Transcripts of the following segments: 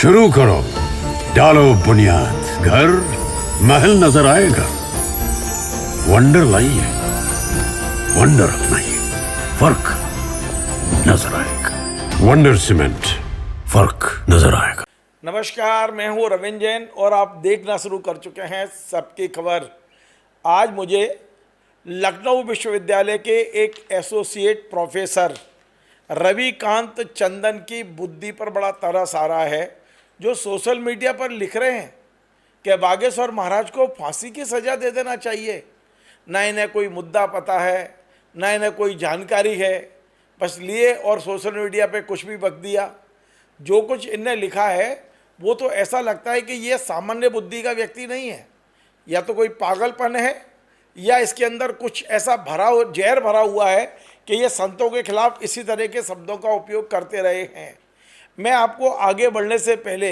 शुरू करो, डालो बुनियाद, घर महल नजर आएगा। वंडर लाइए, वंडर अपनाइए, फर्क नजर आएगा। वंडर सीमेंट, फर्क नजर आएगा। नमस्कार, मैं हूं रविंद्र जैन और आप देखना शुरू कर चुके हैं सबकी खबर। आज मुझे लखनऊ विश्वविद्यालय के एक एसोसिएट प्रोफेसर रविकांत चंदन की बुद्धि पर बड़ा तरस आ रहा है, जो सोशल मीडिया पर लिख रहे हैं कि बागेश्वर महाराज को फांसी की सज़ा दे देना चाहिए। ना इन्हें कोई मुद्दा पता है, ना इन्हें कोई जानकारी है, बस लिए और सोशल मीडिया पे कुछ भी बक दिया। जो कुछ इनने लिखा है वो तो ऐसा लगता है कि ये सामान्य बुद्धि का व्यक्ति नहीं है, या तो कोई पागलपन है या इसके अंदर कुछ ऐसा जहर भरा हुआ है कि ये संतों के खिलाफ इसी तरह के शब्दों का उपयोग करते रहे हैं। मैं आपको आगे बढ़ने से पहले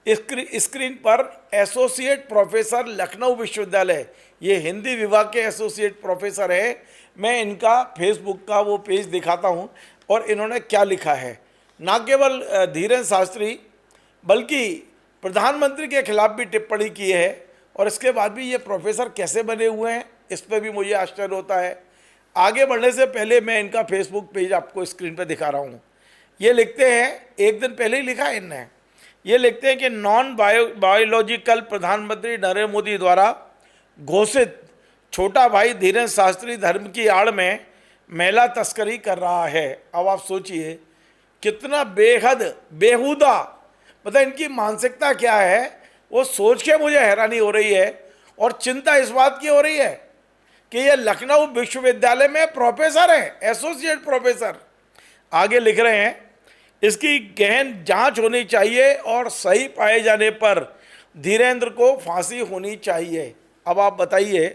स्क्रीन पर एसोसिएट प्रोफेसर लखनऊ विश्वविद्यालय, ये हिंदी विभाग के एसोसिएट प्रोफेसर है, मैं इनका फेसबुक का वो पेज दिखाता हूँ और इन्होंने क्या लिखा है। ना केवल धीरेन्द्र शास्त्री बल्कि प्रधानमंत्री के खिलाफ भी टिप्पणी की है, और इसके बाद भी ये प्रोफेसर कैसे बने हुए हैं इस पर भी मुझे आश्चर्य होता है। आगे बढ़ने से पहले मैं इनका फेसबुक पेज आपको स्क्रीन पर दिखा रहा हूँ। ये लिखते हैं, एक दिन पहले ही लिखा है इनने, ये लिखते हैं कि नॉन बायोलॉजिकल प्रधानमंत्री नरेंद्र मोदी द्वारा घोषित छोटा भाई धीरेन्द्र शास्त्री धर्म की आड़ में महिला तस्करी कर रहा है। अब आप सोचिए कितना बेहद बेहुदा, मतलब इनकी मानसिकता क्या है, वो सोच के मुझे हैरानी हो रही है और चिंता इस बात की हो रही है कि ये लखनऊ विश्वविद्यालय में प्रोफेसर हैं, एसोसिएट प्रोफेसर। आगे लिख रहे हैं, इसकी गहन जांच होनी चाहिए और सही पाए जाने पर धीरेन्द्र को फांसी होनी चाहिए। अब आप बताइए,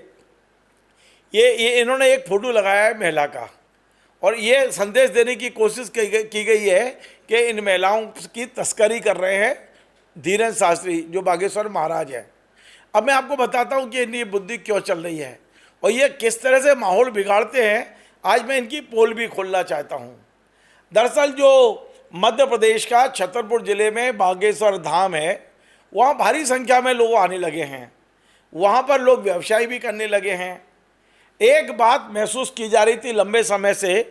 ये इन्होंने एक फोटो लगाया है महिला का, और ये संदेश देने की कोशिश की गई है कि इन महिलाओं की तस्करी कर रहे हैं धीरेन्द्र शास्त्री, जो बागेश्वर महाराज है। अब मैं आपको बताता हूँ कि इनकी बुद्धि क्यों चल रही है और ये किस तरह से माहौल बिगाड़ते हैं। आज मैं इनकी पोल भी खोलना चाहता हूँ। दरअसल जो मध्य प्रदेश का छतरपुर जिले में बागेश्वर धाम है, वहाँ भारी संख्या में लोग आने लगे हैं। वहाँ पर लोग व्यवसाय भी करने लगे हैं। एक बात महसूस की जा रही थी लंबे समय से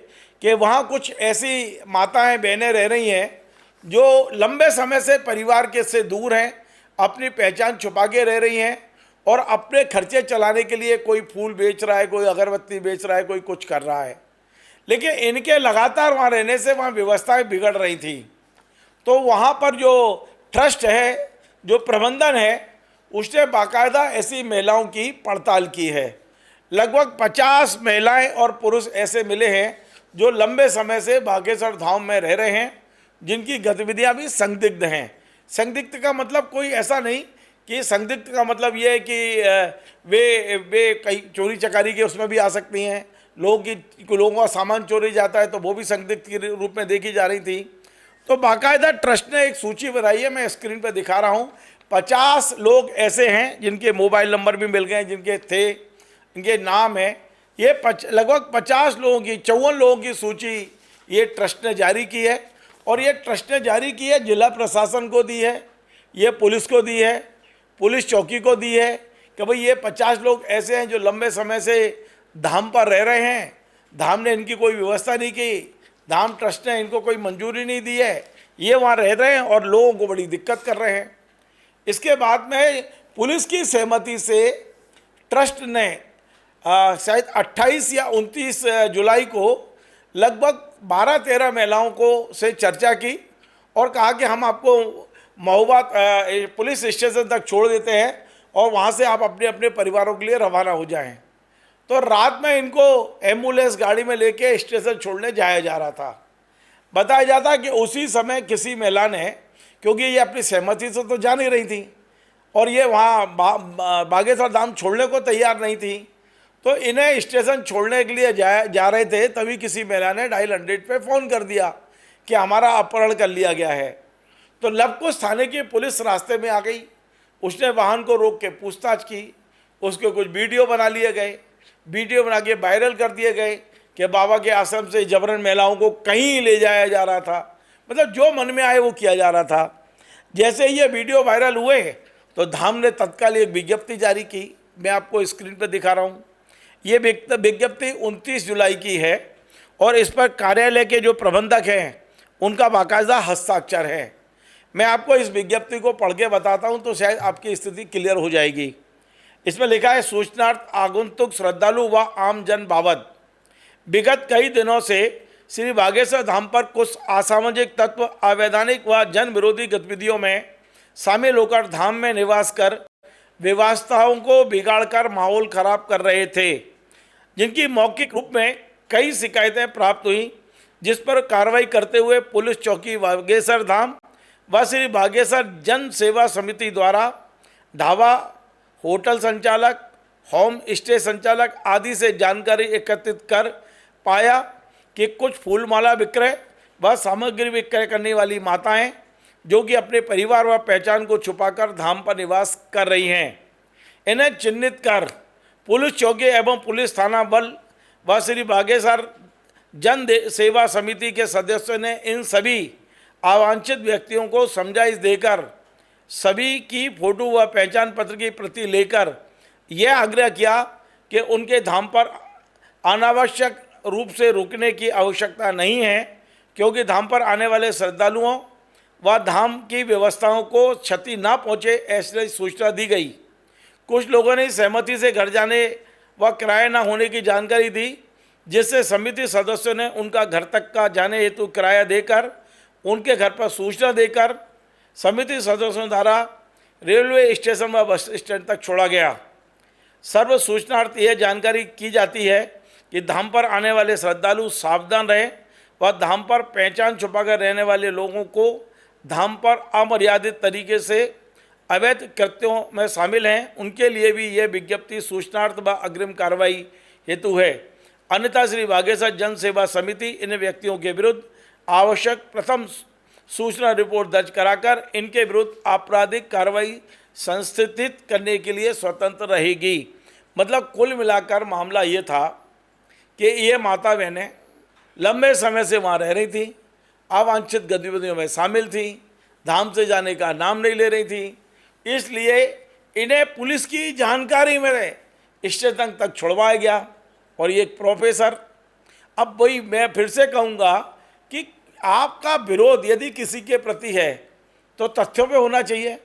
कि वहाँ कुछ ऐसी माताएं बहनें रह रही हैं जो लंबे समय से परिवार के से दूर हैं, अपनी पहचान छुपा के रह रही हैं और अपने खर्चे चलाने के लिए कोई फूल बेच रहा है, कोई अगरबत्ती बेच रहा है, कोई कुछ कर रहा है। लेकिन इनके लगातार वहाँ रहने से वहाँ व्यवस्थाएं बिगड़ रही थी। तो वहाँ पर जो ट्रस्ट है, जो प्रबंधन है, उसने बाकायदा ऐसी महिलाओं की पड़ताल की है। लगभग 50 महिलाएं और पुरुष ऐसे मिले हैं जो लंबे समय से बागेश्वर धाम में रह रहे हैं, जिनकी गतिविधियां भी संदिग्ध हैं। संदिग्ध का मतलब कोई ऐसा नहीं कि संदिग्ध का मतलब ये है कि वे कई चोरी चकारी के उसमें भी आ सकती हैं। लोगों का सामान चोरी जाता है तो वो भी संदिग्ध के रूप में देखी जा रही थी। तो बाकायदा ट्रस्ट ने एक सूची बनाई है, मैं स्क्रीन पर दिखा रहा हूँ। 50 लोग ऐसे हैं जिनके मोबाइल नंबर भी मिल गए, जिनके थे, इनके नाम है। ये लगभग 50 लोगों की, 54 लोगों की सूची ये ट्रस्ट ने जारी की है, और ये ट्रस्ट ने जारी की है, जिला प्रशासन को दी है, ये पुलिस को दी है, पुलिस चौकी को दी है कि भाई ये 50 लोग ऐसे हैं जो लंबे समय से धाम पर रह रहे हैं। धाम ने इनकी कोई व्यवस्था नहीं की, धाम ट्रस्ट ने इनको कोई मंजूरी नहीं दी है, ये वहाँ रह रहे हैं और लोगों को बड़ी दिक्कत कर रहे हैं। इसके बाद में पुलिस की सहमति से ट्रस्ट ने शायद 28 या 29 जुलाई को लगभग 12-13 महिलाओं को से चर्चा की और कहा कि हम आपको महोबा पुलिस स्टेशन तक छोड़ देते हैं और वहाँ से आप अपने अपने परिवारों के लिए रवाना हो जाएं। तो रात में इनको एम्बुलेंस गाड़ी में लेके स्टेशन छोड़ने जाया जा रहा था। बताया जाता कि उसी समय किसी महिला ने, क्योंकि ये अपनी सहमति से तो जा नहीं रही थी और ये वहाँ बागेश्वर धाम छोड़ने को तैयार नहीं थी, तो इन्हें स्टेशन छोड़ने के लिए जा रहे थे, तभी किसी महिला ने डायल 100 पे फ़ोन कर दिया कि हमारा अपहरण कर लिया गया है। तो लबकुश थाने की पुलिस रास्ते में आ गई, उसने वाहन को रोक के पूछताछ की, उसके कुछ वीडियो बना लिए गए, वीडियो बना के वायरल कर दिए गए कि बाबा के आश्रम से जबरन महिलाओं को कहीं ले जाया जा रहा था, मतलब जो मन में आए वो किया जा रहा था। जैसे ये वीडियो वायरल हुए तो धाम ने तत्काल एक विज्ञप्ति जारी की। मैं आपको स्क्रीन पर दिखा रहा हूँ। ये विज्ञप्ति 29 जुलाई की है और इस पर कार्यालय के जो प्रबंधक हैं उनका बाकायदा हस्ताक्षर है। मैं आपको इस विज्ञप्ति को पढ़ के बताता हूँ तो शायद आपकी स्थिति क्लियर हो जाएगी। इसमें लिखा है, सूचनार्थ आगंतुक श्रद्धालु व आम जन बाबत विगत कई दिनों से श्री बागेश्वर धाम पर कुछ असामाजिक तत्व अवैधानिक व जन विरोधी गतिविधियों में शामिल होकर धाम में निवास कर व्यवस्थाओं को बिगाड़कर माहौल खराब कर रहे थे, जिनकी मौखिक रूप में कई शिकायतें प्राप्त हुई, जिस पर कार्रवाई करते हुए पुलिस चौकी बागेश्वर धाम व श्री बागेश्वर जन सेवा समिति द्वारा ढाबा, होटल संचालक, होम स्टे संचालक आदि से जानकारी एकत्रित कर पाया कि कुछ फूलमाला विक्रय व सामग्री विक्रय करने वाली माताएं जो कि अपने परिवार व पहचान को छुपाकर धाम पर निवास कर रही हैं, इन्हें चिन्हित कर पुलिस चौकी एवं पुलिस थाना बल व श्री बागेश्वर जन सेवा समिति के सदस्यों ने इन सभी अवांछित व्यक्तियों को समझाइश देकर सभी की फोटो व पहचान पत्र की प्रति लेकर यह आग्रह किया कि उनके धाम पर अनावश्यक रूप से रुकने की आवश्यकता नहीं है, क्योंकि धाम पर आने वाले श्रद्धालुओं व धाम की व्यवस्थाओं को क्षति न पहुँचे, ऐसी सूचना दी गई। कुछ लोगों ने सहमति से घर जाने व किराया न होने की जानकारी दी, जिससे समिति सदस्यों ने उनका घर तक का जाने हेतु किराया देकर उनके घर पर सूचना देकर समिति सदस्यों द्वारा रेलवे स्टेशन व बस स्टैंड तक छोड़ा गया। सर्व सूचनार्थ यह जानकारी की जाती है कि धाम पर आने वाले श्रद्धालु सावधान रहें व धाम पर पहचान छुपाकर रहने वाले लोगों को धाम पर अमर्यादित तरीके से अवैध कृत्यों में शामिल हैं उनके लिए भी यह विज्ञप्ति सूचनार्थ व अग्रिम कार्रवाई हेतु है। अन्यथा श्री बागेश्वर जन सेवा समिति इन व्यक्तियों के विरुद्ध आवश्यक प्रथम सूचना रिपोर्ट दर्ज कराकर इनके विरुद्ध आपराधिक कार्रवाई संस्थित करने के लिए स्वतंत्र रहेगी। मतलब कुल मिलाकर मामला ये था कि ये माता बहनें लंबे समय से वहाँ रह रही थी, अवांछित गतिविधियों में शामिल थी, धाम से जाने का नाम नहीं ले रही थी, इसलिए इन्हें पुलिस की जानकारी में स्टेशन तक छुड़वाया गया। और ये एक प्रोफेसर, अब वही मैं फिर से कहूँगा कि आपका विरोध यदि किसी के प्रति है तो तथ्यों पे होना चाहिए,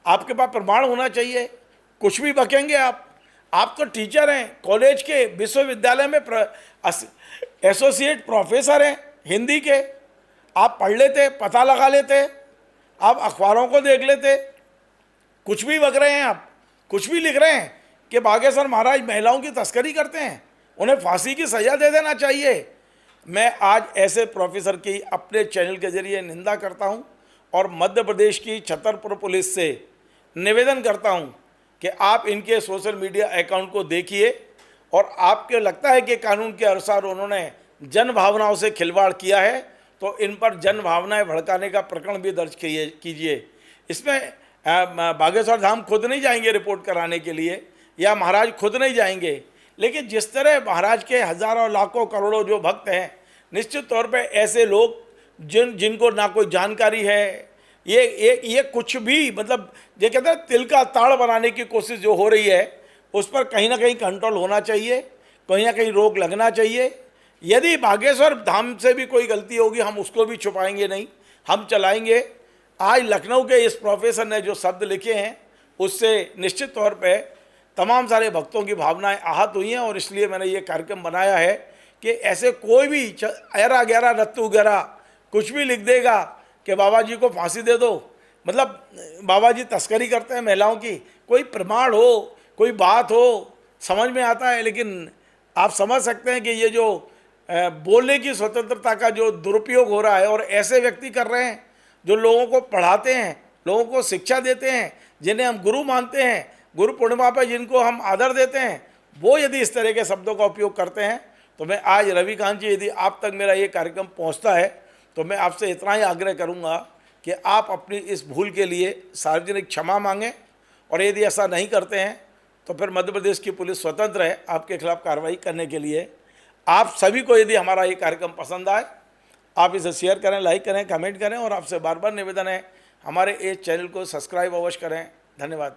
आपके पास प्रमाण होना चाहिए। कुछ भी बकेंगे आप तो टीचर हैं, कॉलेज के, विश्वविद्यालय में एसोसिएट प्रोफेसर हैं हिंदी के, आप पढ़ लेते, पता लगा लेते, आप अखबारों को देख लेते। कुछ भी बक रहे हैं आप, कुछ भी लिख रहे हैं कि बागेश्वर महाराज महिलाओं की तस्करी करते हैं, उन्हें फांसी की सज़ा दे देना चाहिए। मैं आज ऐसे प्रोफेसर की अपने चैनल के जरिए निंदा करता हूं और मध्य प्रदेश की छतरपुर पुलिस से निवेदन करता हूं कि आप इनके सोशल मीडिया अकाउंट को देखिए और आपको लगता है कि कानून के अनुसार उन्होंने जन भावनाओं से खिलवाड़ किया है तो इन पर जन भावनाएं भड़काने का प्रकरण भी दर्ज कीजिए। इसमें बागेश्वर धाम खुद नहीं जाएंगे रिपोर्ट कराने के लिए या महाराज खुद नहीं जाएंगे, लेकिन जिस तरह महाराज के हज़ारों लाखों करोड़ों जो भक्त हैं, निश्चित तौर पे ऐसे लोग जिनको ना कोई जानकारी है, ये कुछ भी मतलब ये कहते हैं तिल का ताड़ बनाने की कोशिश जो हो रही है उस पर कहीं ना कहीं कंट्रोल होना चाहिए, कहीं ना कहीं रोक लगना चाहिए। यदि बागेश्वर धाम से भी कोई गलती होगी हम उसको भी छुपाएंगे नहीं, हम चलाएंगे। आज लखनऊ के इस प्रोफेसर ने जो शब्द लिखे हैं उससे निश्चित तौर पे तमाम सारे भक्तों की भावनाएं आहत हुई हैं और इसलिए मैंने ये कार्यक्रम बनाया है कि ऐसे कोई भी ऐरा गहरा रत्तू गहरा कुछ भी लिख देगा कि बाबा जी को फांसी दे दो, मतलब बाबा जी तस्करी करते हैं महिलाओं की, कोई प्रमाण हो, कोई बात हो, समझ में आता है। लेकिन आप समझ सकते हैं कि ये जो बोलने की स्वतंत्रता का जो दुरुपयोग हो रहा है और ऐसे व्यक्ति कर रहे हैं जो लोगों को पढ़ाते हैं, लोगों को शिक्षा देते हैं, जिन्हें हम गुरु मानते हैं, गुरु पूर्णिमा पर जिनको हम आदर देते हैं, वो यदि इस तरह के शब्दों का उपयोग करते हैं तो मैं आज रविकांत जी, यदि आप तक मेरा ये कार्यक्रम पहुंचता है तो मैं आपसे इतना ही आग्रह करूंगा कि आप अपनी इस भूल के लिए सार्वजनिक क्षमा मांगें और यदि ऐसा नहीं करते हैं तो फिर मध्य प्रदेश की पुलिस स्वतंत्र है आपके खिलाफ कार्रवाई करने के लिए। आप सभी को यदि हमारा ये कार्यक्रम पसंद आए आप इसे शेयर करें, लाइक करें, कमेंट करें और आपसे बार बार निवेदन है हमारे इस चैनल को सब्सक्राइब अवश्य करें। धन्यवाद।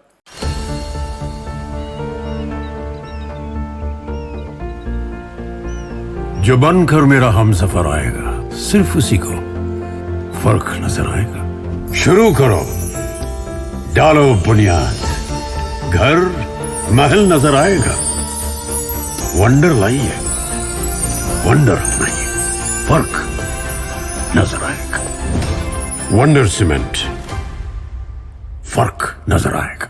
जो बनकर मेरा हमसफर आएगा सिर्फ उसी को फर्क नजर आएगा। शुरू करो, डालो बुनियाद, घर महल नजर आएगा। वंडर लाइए, वंडर अपनाइए, फर्क नजर आएगा। वंडर सीमेंट, फर्क नजर आएगा।